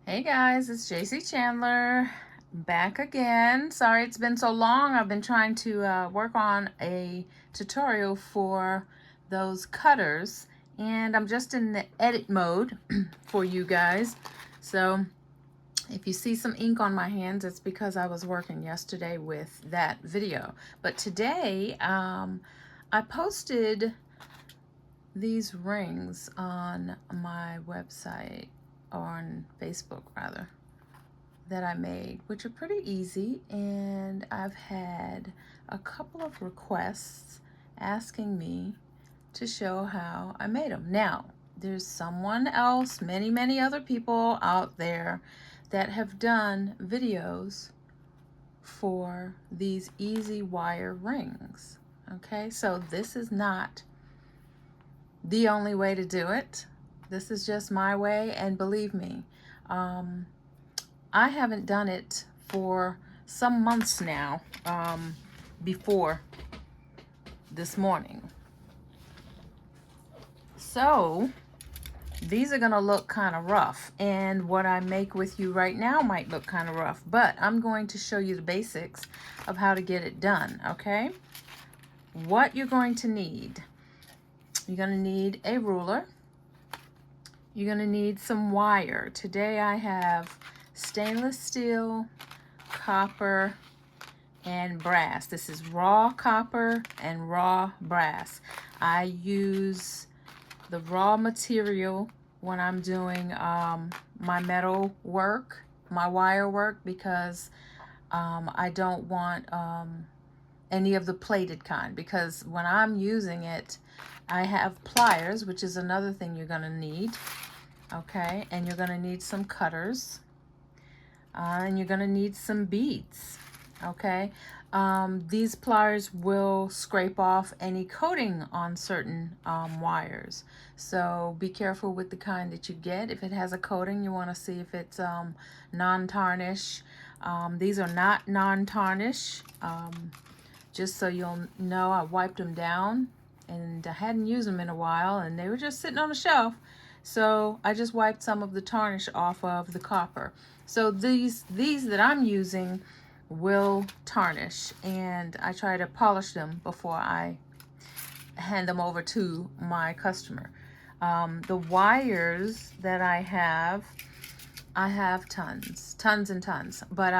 Hey guys, it's JayCee Chandler back again. Sorry it's been so long. I've been trying to work on a tutorial for those cutters and I'm just in the edit mode for you guys. So if you see some ink on my hands, it's because I was working yesterday with that video. But today I posted these rings on my website, or on Facebook rather, that I made, which are pretty easy, and I've had a couple of requests asking me to show how I made them. Now, there's someone else, many other people out there that have done videos for these easy wire rings. Okay, so this is not the only way to do it. This is just my way, and believe me, I haven't done it for some months now, before this morning. So these are gonna look kind of rough, and what I make with you right now might look kind of rough, but I'm going to show you the basics of how to get it done, okay? What you're going to need: you're gonna need a ruler. You're gonna need some wire. Today I have stainless steel, copper, and brass. This is raw copper and raw brass. I use the raw material when I'm doing my metal work, my wire work, because I don't want any of the plated kind, because when I'm using it, I have pliers, which is another thing you're gonna need. Okay, and you're gonna need some cutters, and you're gonna need some beads. Okay, these pliers will scrape off any coating on certain wires, so be careful with the kind that you get. If it has a coating, you want to see if it's non-tarnish. These are not non-tarnish. Just so you'll know, I wiped them down and I hadn't used them in a while, and they were just sitting on the shelf. So I just wiped some of the tarnish off of the copper. So these that I'm using will tarnish, and I try to polish them before I hand them over to my customer. The wires that I have tons and tons, but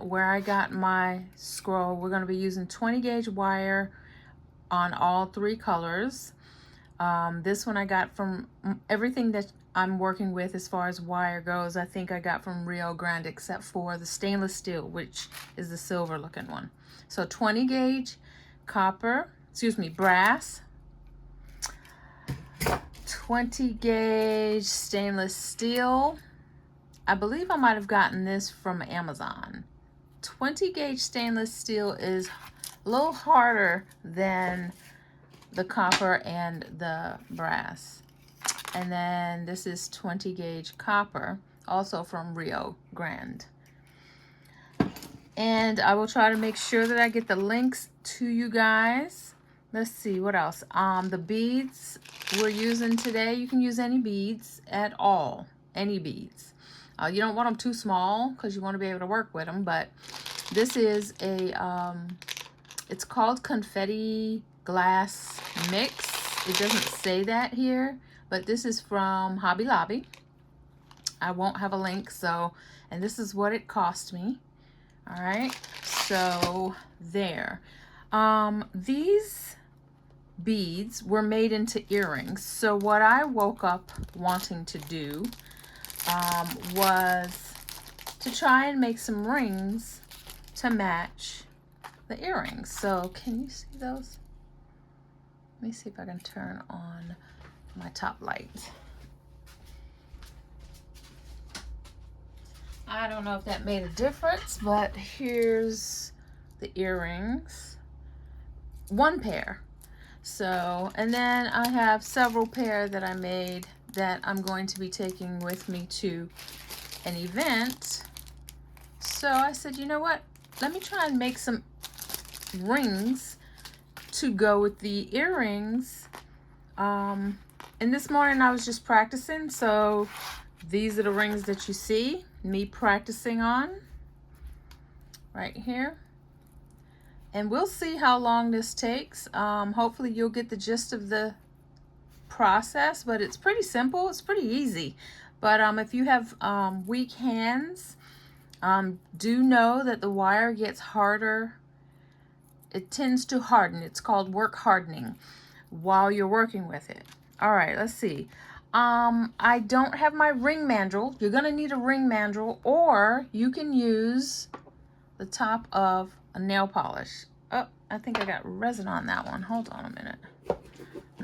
where I got my scroll, we're going to be using 20 gauge wire on all three colors. This one I got from everything that I'm working with as far as wire goes. I think I got from Rio Grande, except for the stainless steel, which is the silver looking one. So 20 gauge copper, brass, 20 gauge stainless steel. I believe I might have gotten this from Amazon. 20 gauge stainless steel is a little harder than the copper and the brass. And then this is 20 gauge copper, also from Rio Grande. And I will try to make sure that I get the links to you guys. Let's see, what else? The beads we're using today, you can use any beads at all, any beads. You don't want them too small because you want to be able to work with them, but this is a, it's called confetti glass mix. It doesn't say that here, but this is from Hobby Lobby. I won't have a link, so, and this is what it cost me. All right, so there. These beads were made into earrings. So what I woke up wanting to do was to try and make some rings to match the earrings. So can you see those? Let me see if I can turn on my top light. I don't know if that made a difference, but here's the earrings. One pair. So, and then I have several pair that I made that I'm going to be taking with me to an event. So I said, you know what? Let me try and make some rings to go with the earrings. And this morning I was just practicing, so These are the rings that you see me practicing on right here. And we'll see how long this takes. Hopefully you'll get the gist of the process, but it's pretty simple. It's pretty easy. But if you have weak hands, do know that the wire gets harder. It tends to harden. It's called work hardening while you're working with it. All right, let's see. I don't have my ring mandrel. You're gonna need a ring mandrel, or you can use the top of a nail polish. Oh, I think I got resin on that one. Hold on a minute.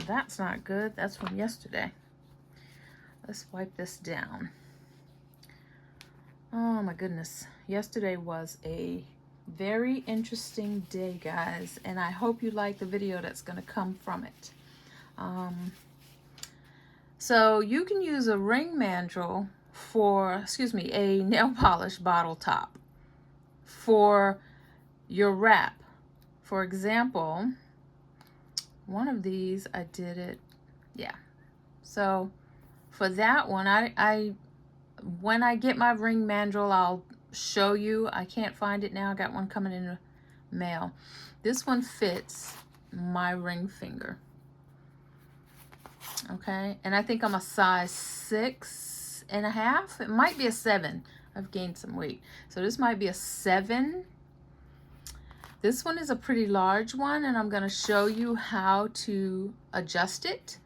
That's not good. That's from yesterday. Let's wipe this down. Oh my goodness. Yesterday was a very interesting day, guys, and I hope you like the video that's going to come from it. So you can use a ring mandrel for, excuse me, a nail polish bottle top for your wrap. For example, one of these I did it, yeah. So for that one, I when I get my ring mandrel, I'll show you. I can't find it now. I got one coming in the mail. This one fits my ring finger. Okay, and I think I'm a size 6.5. It might be a 7. I've gained some weight, so this might be a 7. This one is a pretty large one, and I'm going to show you how to adjust it.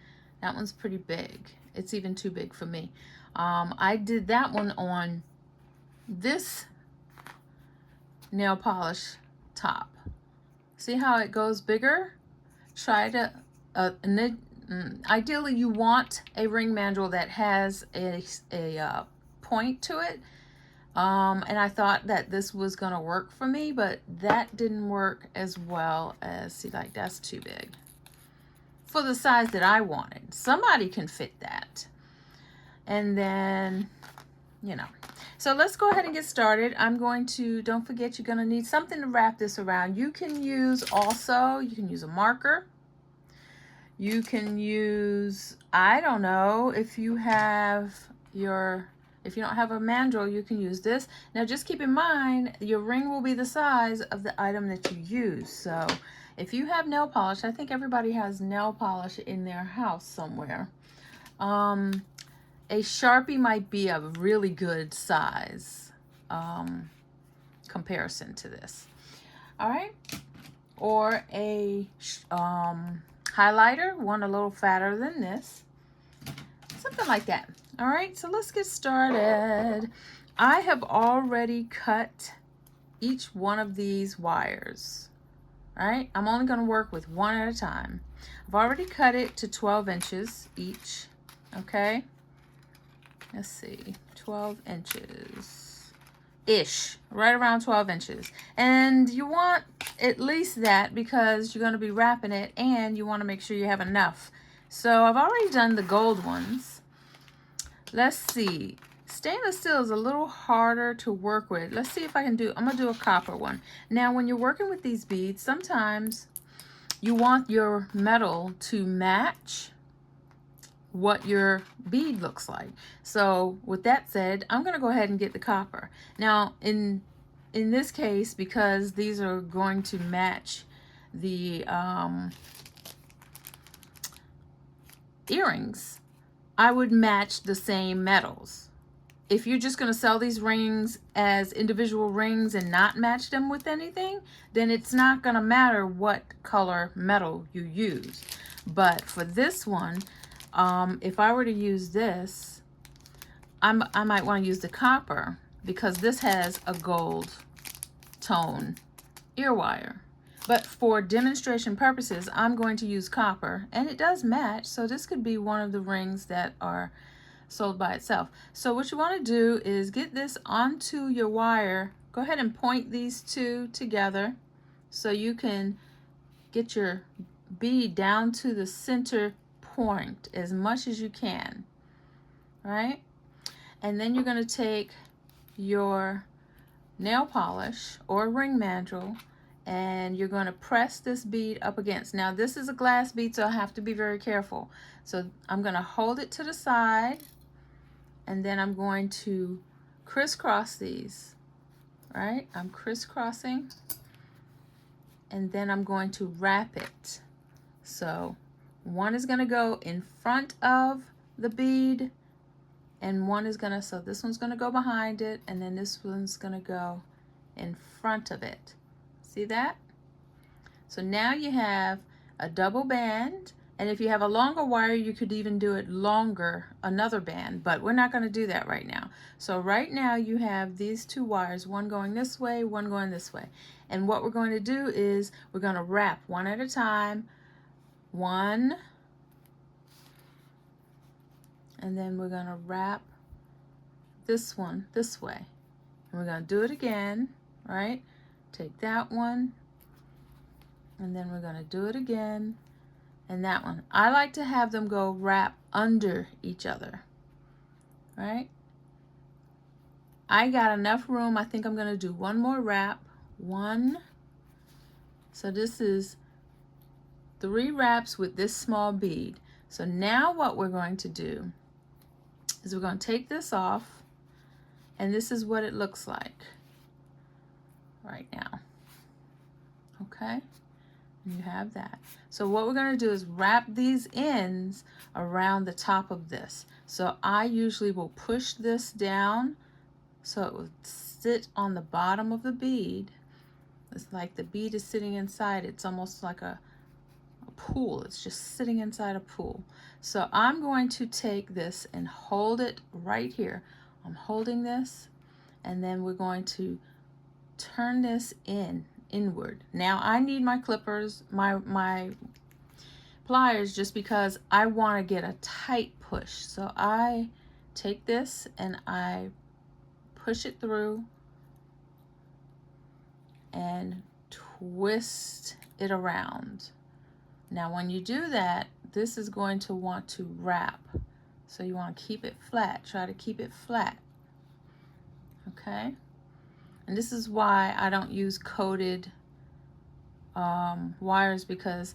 That one's pretty big. It's even too big for me. I did that one on this nail polish top. See how it goes bigger? Try to, ideally you want a ring mandrel that has a point to it. And I thought that this was gonna work for me, but that didn't work as well as, see, like that's too big for the size that I wanted. Somebody can fit that. And then, you know, so let's go ahead and get started. I'm going to, don't forget, you're gonna need something to wrap this around. You can use also, you can use a marker. You can use, I don't know, if you have your, if you don't have a mandrel, you can use this. Now just keep in mind, your ring will be the size of the item that you use. So if you have nail polish, I think everybody has nail polish in their house somewhere. A Sharpie might be a really good size comparison to this. All right. Or a highlighter, one a little fatter than this. Something like that. All right, so let's get started. I have already cut each one of these wires. All right, I'm only going to work with one at a time. I've already cut it to 12 inches each. Okay, let's see, 12 inches ish, right around 12 inches. And you want at least that because you're going to be wrapping it, and you want to make sure you have enough. So I've already done the gold ones. Let's see. Stainless steel is a little harder to work with. Let's see if I can do, I'm going to do a copper one. Now, when you're working with these beads, sometimes you want your metal to match what your bead looks like. So with that said, I'm going to go ahead and get the copper. Now, in this case, because these are going to match the earrings, I would match the same metals. If you're just going to sell these rings as individual rings and not match them with anything, then it's not going to matter what color metal you use. But for this one, if I were to use this, I might want to use the copper because this has a gold tone ear wire. But for demonstration purposes, I'm going to use copper, and it does match, so this could be one of the rings that are sold by itself. So what you want to do is get this onto your wire. Go ahead and point these two together so you can get your bead down to the center point as much as you can, right? And then you're going to take your nail polish or ring mandrel, and you're going to press this bead up against. Now this is a glass bead, so I have to be very careful. So I'm going to hold it to the side, and then I'm going to crisscross these, right? I'm crisscrossing, and then I'm going to wrap it. So one is going to go in front of the bead, and one is going to, so this one's going to go behind it, and then this one's going to go in front of it. See that? So now you have a double band, and if you have a longer wire, you could even do it longer, another band, but we're not going to do that right now. So right now you have these two wires, one going this way, one going this way. And what we're going to do is we're going to wrap one at a time, one, and then we're going to wrap this one this way. And we're going to do it again, right? Take that one, and then we're going to do it again, and that one. I like to have them go wrap under each other, right? I got enough room. I think I'm going to do one more wrap. One. So this is 3 wraps with this small bead. So now what we're going to do is we're going to take this off, and this is what it looks like right now. Okay? You have that. So what we're going to do is wrap these ends around the top of this. So I usually will push this down so it will sit on the bottom of the bead. It's like the bead is sitting inside. It's almost like a pool. It's just sitting inside a pool. So I'm going to take this and hold it right here. I'm holding this, and then we're going to turn this inward. Now I need my clippers, my pliers, just because I want to get a tight push. So I take this and I push it through and twist it around. Now when you do that, this is going to want to wrap. So you want to keep it flat. Try to keep it flat. Okay? And this is why I don't use coated wires, because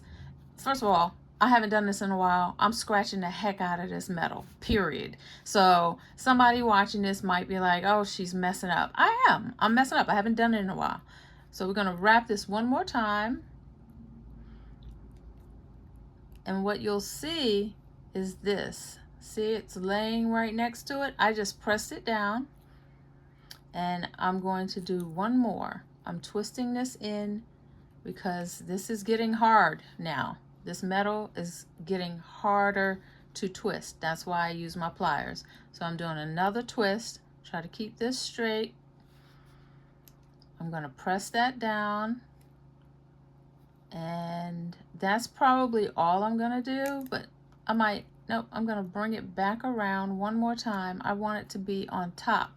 first of all, I haven't done this in a while. I'm scratching the heck out of this metal, period. So somebody watching this might be like, oh, she's messing up. I am. I'm messing up. I haven't done it in a while. So we're going to wrap this one more time. And what you'll see is this. See, it's laying right next to it. I just pressed it down. And I'm going to do one more. I'm twisting this in because this is getting hard now. This metal is getting harder to twist. That's why I use my pliers. So I'm doing another twist. Try to keep this straight. I'm going to press that down. And that's probably all I'm going to do. But I might, nope, I'm going to bring it back around one more time. I want it to be on top.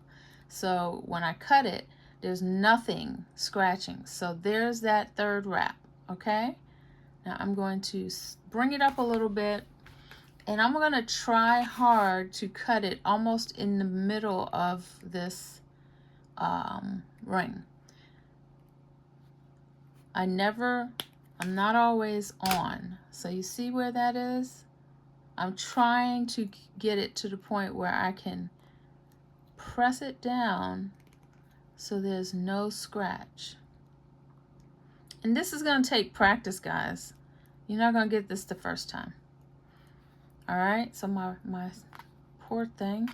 So when I cut it, there's nothing scratching. So there's that third wrap, okay? Now I'm going to bring it up a little bit, and I'm going to try hard to cut it almost in the middle of this ring. I'm not always on. So you see where that is? I'm trying to get it to the point where I can press it down so there's no scratch. And this is going to take practice, guys. You're not going to get this the first time. All right, so my poor thing,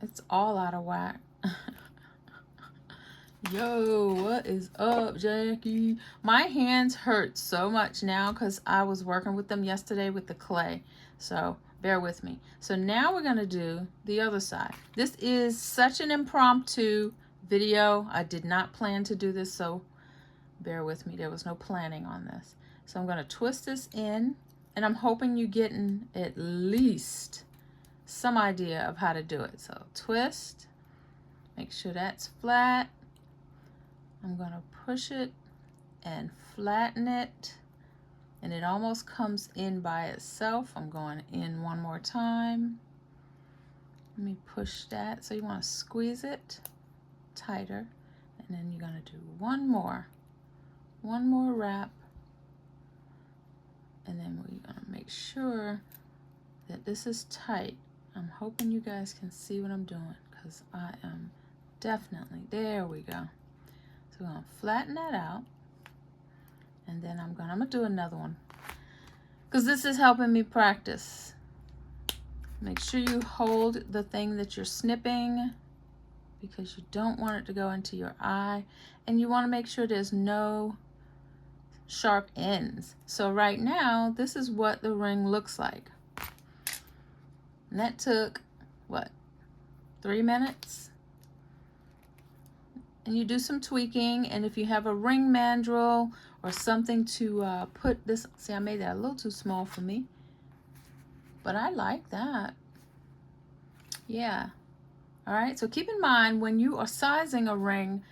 it's all out of whack. Yo, what is up, Jackie? My hands hurt so much now because I was working with them yesterday with the clay. So bear with me. So now we're going to do the other side. This is such an impromptu video. I did not plan to do this, so bear with me. There was no planning on this. So I'm going to twist this in, and I'm hoping you're getting at least some idea of how to do it. So twist, make sure that's flat. I'm going to push it and flatten it, and it almost comes in by itself. I'm going in one more time. Let me push that. So you want to squeeze it tighter, and then you're going to do one more wrap, and then we're going to make sure that this is tight. I'm hoping you guys can see what I'm doing, because I am definitely, there we go. So we're gonna flatten that out, and then I'm gonna do another one, because this is helping me practice. Make sure you hold the thing that you're snipping, because you don't want it to go into your eye, and you want to make sure there's no sharp ends. So right now, this is what the ring looks like. And that took, what, 3 minutes? And you do some tweaking, and if you have a ring mandrel or something to put this, see, I made that a little too small for me, but I like that. Yeah. All right, so keep in mind when you are sizing a ring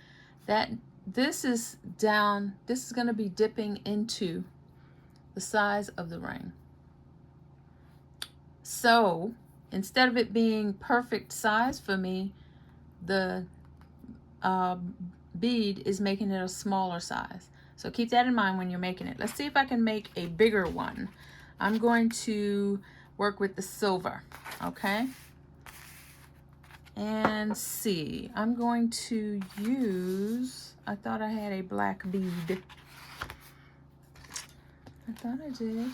that this is down, this is going to be dipping into the size of the ring. So instead of it being perfect size for me, the bead is making it a smaller size. So keep that in mind when you're making it. Let's see if I can make a bigger one. I'm going to work with the silver, okay? And see, I'm going to use, I thought I had a black bead. I thought I did.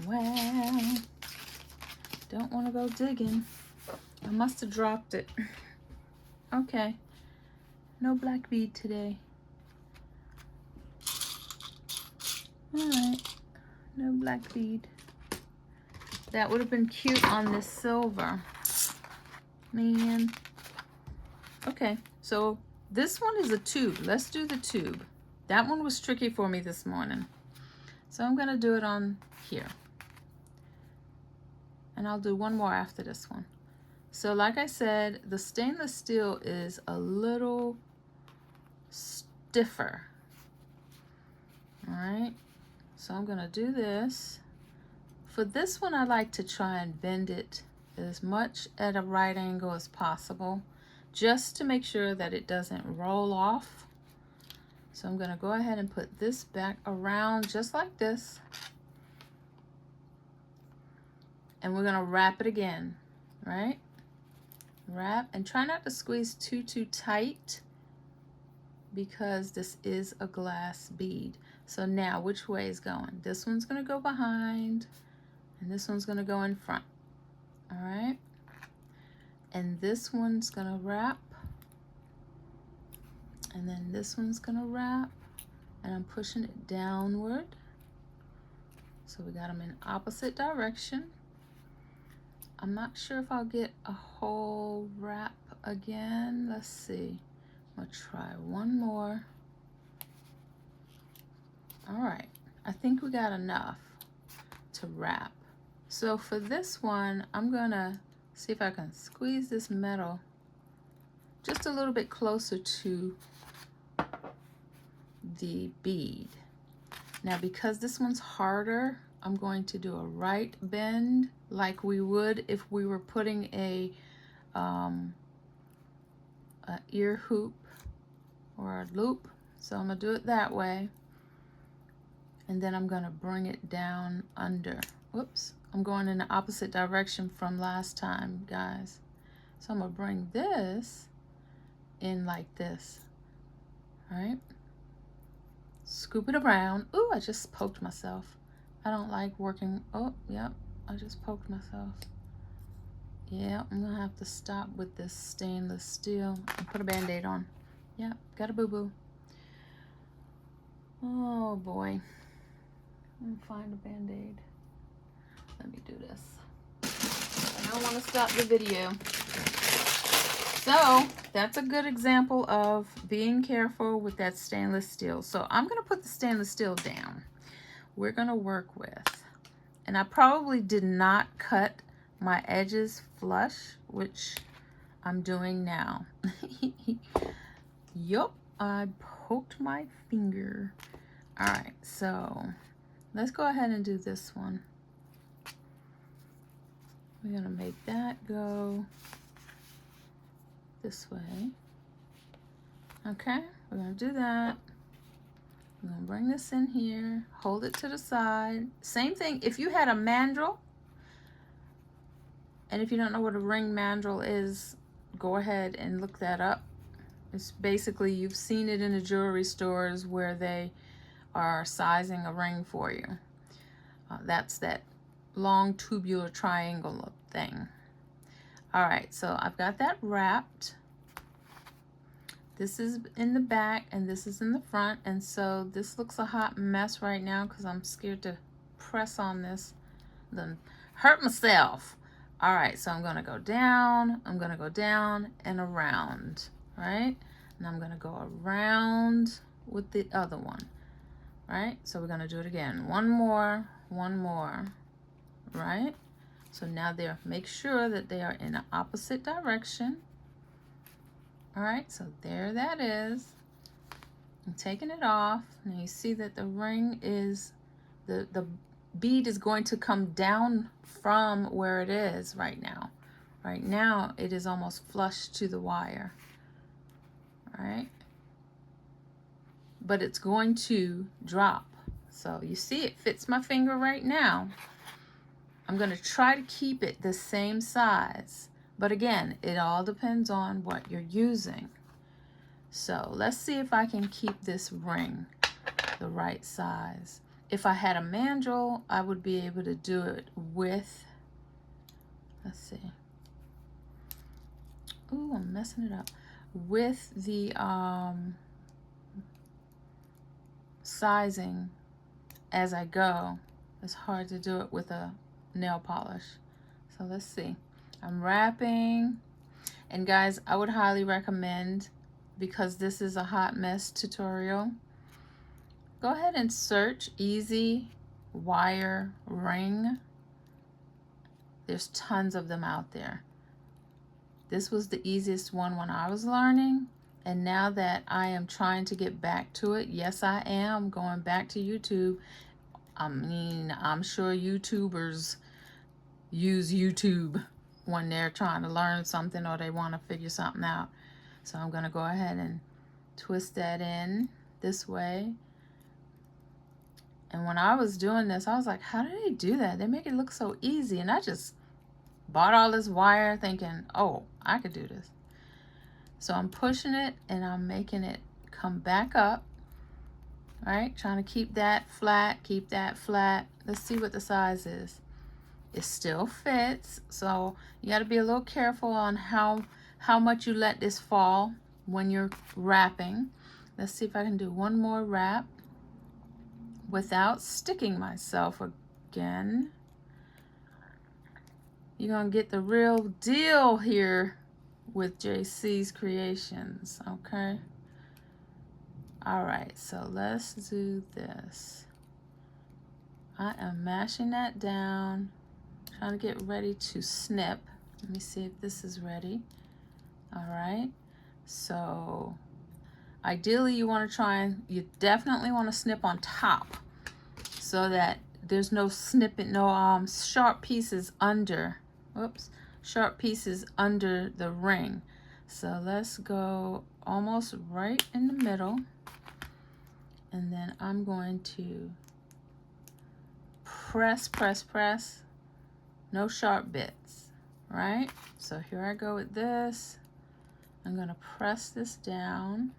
Well, don't want to go digging. I must have dropped it. Okay, no black bead today. All right, no black bead. That would have been cute on this silver. Man. Okay, so this one is a tube. Let's do the tube. That one was tricky for me this morning. So I'm gonna do it on here. And I'll do one more after this one. So like I said, the stainless steel is a little stiffer. All right, so I'm gonna do this. For this one, I like to try and bend it as much at a right angle as possible, just to make sure that it doesn't roll off. So I'm gonna go ahead and put this back around just like this. And we're gonna wrap it again, right? Wrap, and try not to squeeze too tight, because this is a glass bead. So now which way is going? This one's gonna go behind, and this one's gonna go in front. All right, and this one's gonna wrap, and then this one's gonna wrap, and I'm pushing it downward. So we got them in opposite direction. I'm not sure if I'll get a whole wrap again. Let's see. I'm gonna try one more. All right, I think we got enough to wrap. So for this one, I'm gonna see if I can squeeze this metal just a little bit closer to the bead. Now, because this one's harder, I'm going to do a right bend like we would if we were putting a ear hoop or a loop. So I'm gonna do it that way. And then I'm gonna bring it down under. Whoops, I'm going in the opposite direction from last time, guys. So I'm gonna bring this in like this, all right? Scoop it around. Ooh, I just poked myself. I don't like working, oh, yep, I just poked myself. Yeah, I'm gonna have to stop with this stainless steel and put a Band-Aid on. Yeah, got a boo-boo. Oh boy. Let me find a Band-Aid. Let me do this. I don't want to stop the video. So that's a good example of being careful with that stainless steel. So I'm going to put the stainless steel down. We're going to work with, and I probably did not cut my edges flush, which I'm doing now. Yup, I poked my finger. All right, so let's go ahead and do this one. We're gonna make that go this way. Okay, we're gonna do that. I'm gonna bring this in here, hold it to the side. Same thing, if you had a mandrel, And if you don't know what a ring mandrel is, go ahead and look that up. It's basically, you've seen it in the jewelry stores where they are sizing a ring for you. That's that long tubular triangle thing. All right, so I've got that wrapped. This is in the back and this is in the front, and so this looks a hot mess right now because I'm scared to press on this, then hurt myself. All right, so I'm gonna go down, I'm gonna go down and around, right? And I'm gonna go around with the other one, right? So we're gonna do it again. One more, right? So now they're, make sure that they are in the opposite direction. All right, so there that is. I'm taking it off. Now you see that the ring is, the bead is going to come down from where it is right now. Right now, it is almost flush to the wire, all right? But it's going to drop. So you see it fits my finger right now. I'm gonna try to keep it the same size. But again, it all depends on what you're using. So let's see if I can keep this ring the right size. If I had a mandrel, I would be able to do it with, let's see. Ooh, I'm messing it up. With the sizing as I go. It's hard to do it with a nail polish. So let's see. I'm wrapping, and guys, I would highly recommend, because this is a hot mess tutorial, go ahead and search easy wire ring. There's tons of them out there. This was the easiest one when I was learning, and now that I am trying to get back to it, yes, I am going back to YouTube. I mean, I'm sure YouTubers use YouTube when they're trying to learn something or they want to figure something out. So I'm going to go ahead and twist that in this way. And when I was doing this, I was like, how do they do that? They make it look so easy. And I just bought all this wire thinking, oh, I could do this. So I'm pushing it and I'm making it come back up. All right, trying to keep that flat, keep that flat. Let's see what the size is. It still fits, so you got to be a little careful on how much you let this fall when you're wrapping. Let's see if I can do one more wrap without sticking myself again. You're gonna get the real deal here with JayCee's creations, okay? All right, so let's do this. I am mashing that down, trying to get ready to snip. Let me see if this is ready. All right, so ideally you want to try and, you definitely want to snip on top so that there's no snipping, no sharp pieces under, whoops, sharp pieces under the ring. So let's go almost right in the middle, and then I'm going to press, press, press. No sharp bits, right? So here I go with this. I'm gonna press this down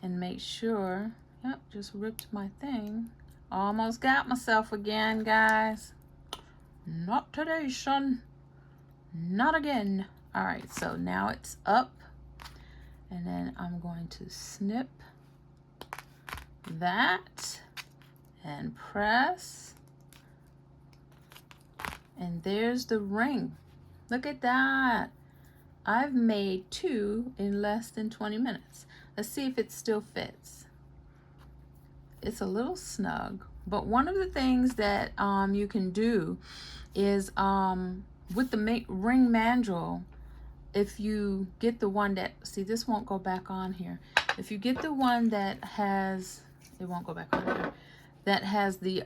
and make sure, yep, just ripped my thing. Almost got myself again, guys. Not today, son. Not again. All right, so now it's up, and then I'm going to snip that and press, and there's the ring. Look at that. I've made 2 in less than 20 minutes. Let's see if it still fits. It's a little snug, but one of the things that you can do is with the ring mandrel, if you get the one that, see, this won't go back on here. If you get the one that has, it won't go back on here, that has the,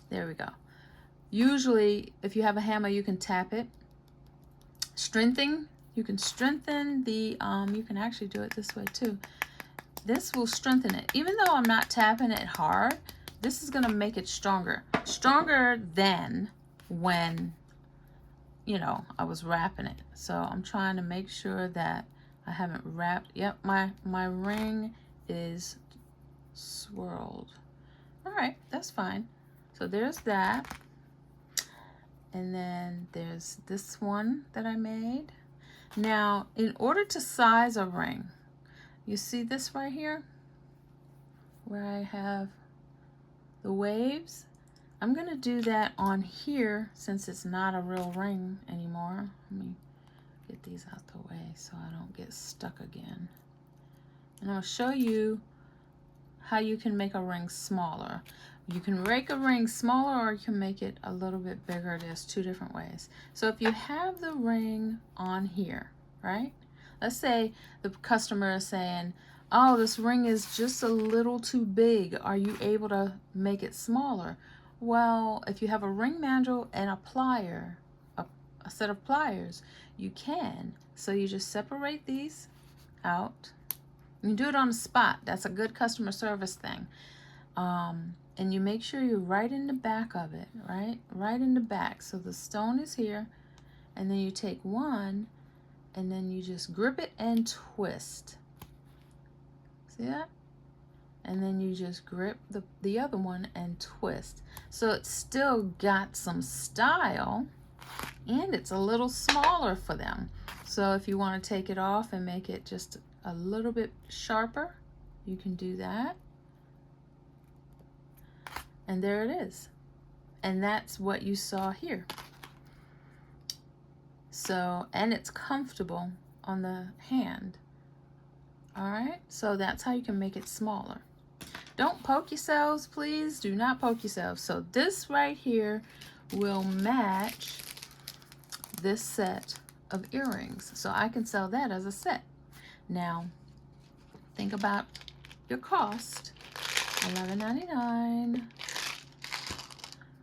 there we go. Usually, if you have a hammer, you can tap it. Strengthen, you can strengthen the, you can actually do it this way too. This will strengthen it. Even though I'm not tapping it hard, this is gonna make it stronger. stronger than when, you know, I was wrapping it. So I'm trying to make sure that I haven't wrapped. Yep, my ring is swirled. All right, that's fine. So there's that. And then there's this one that I made. Now, in order to size a ring, you see this right here where I have the waves? I'm gonna do that on here since it's not a real ring anymore. Let me get these out the way so I don't get stuck again. And I'll show you how you can make a ring smaller. You can make a ring smaller or you can make it a little bit bigger. There's two different ways. So if you have the ring on here, right? Let's say the customer is saying, oh, this ring is just a little too big. Are you able to make it smaller? Well, if you have a ring mandrel and a plier, a set of pliers, you can. So you just separate these out. You can do it on the spot. That's a good customer service thing. And you make sure you're right in the back of it, right? Right in the back. So the stone is here, and then you take one, and then you just grip it and twist. See that? And then you just grip the other one and twist. So it's still got some style, and it's a little smaller for them. So if you want to take it off and make it just a little bit sharper, you can do that. And there it is. And that's what you saw here. So, and it's comfortable on the hand. All right, so that's how you can make it smaller. Don't poke yourselves, please. Do not poke yourselves. So this right here will match this set of earrings. So I can sell that as a set. Now, think about your cost. $11.99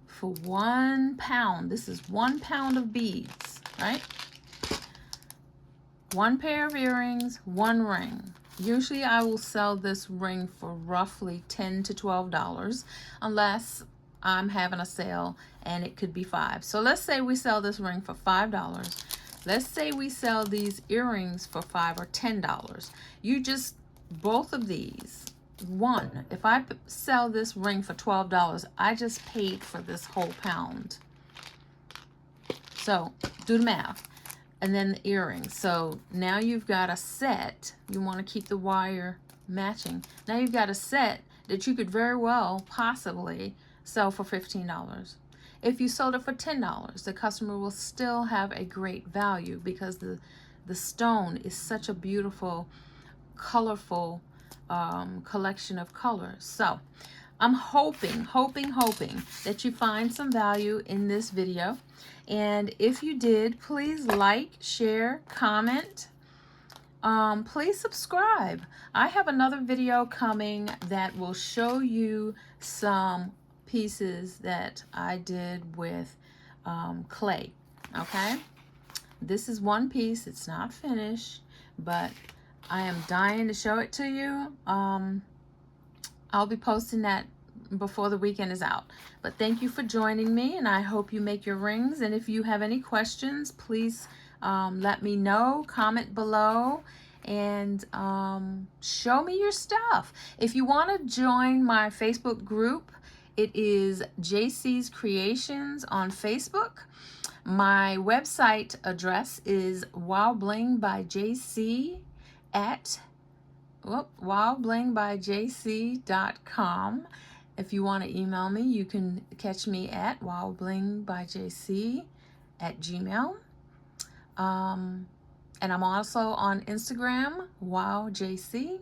for 1 pound. This is 1 pound of beads, right? 1 pair of earrings, 1 ring. Usually I will sell this ring for roughly $10 to $12 unless I'm having a sale and it could be $5. So let's say we sell this ring for $5. Let's say we sell these earrings for $5 or $10. You just, both of these, one, if I sell this ring for $12, I just paid for this whole pound. So do the math. And then the earrings. So now you've got a set. You want to keep the wire matching. Now you've got a set that you could very well possibly sell for $15. If you sold it for $10, the customer will still have a great value because the stone is such a beautiful, colorful collection of colors. So I'm hoping that you find some value in this video. And if you did, please like, share, comment. Please subscribe. I have another video coming that will show you some pieces that I did with clay. Okay, this is one piece. It's not finished, but I am dying to show it to you. I'll be posting that before the weekend is out. But thank you for joining me, and I hope you make your rings. And if you have any questions, please let me know, comment below, and show me your stuff. If you want to join my Facebook group, it is JayCee's Creations on Facebook. My website address is wildblingbyjaycee at wildblingbyjaycee.com. If you want to email me, you can catch me at wildblingbyjaycee@gmail. And I'm also on Instagram, wowjaycee.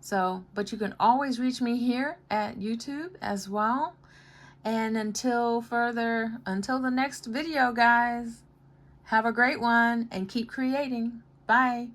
So, but you can always reach me here at YouTube as well. And until the next video, guys, have a great one and keep creating. Bye.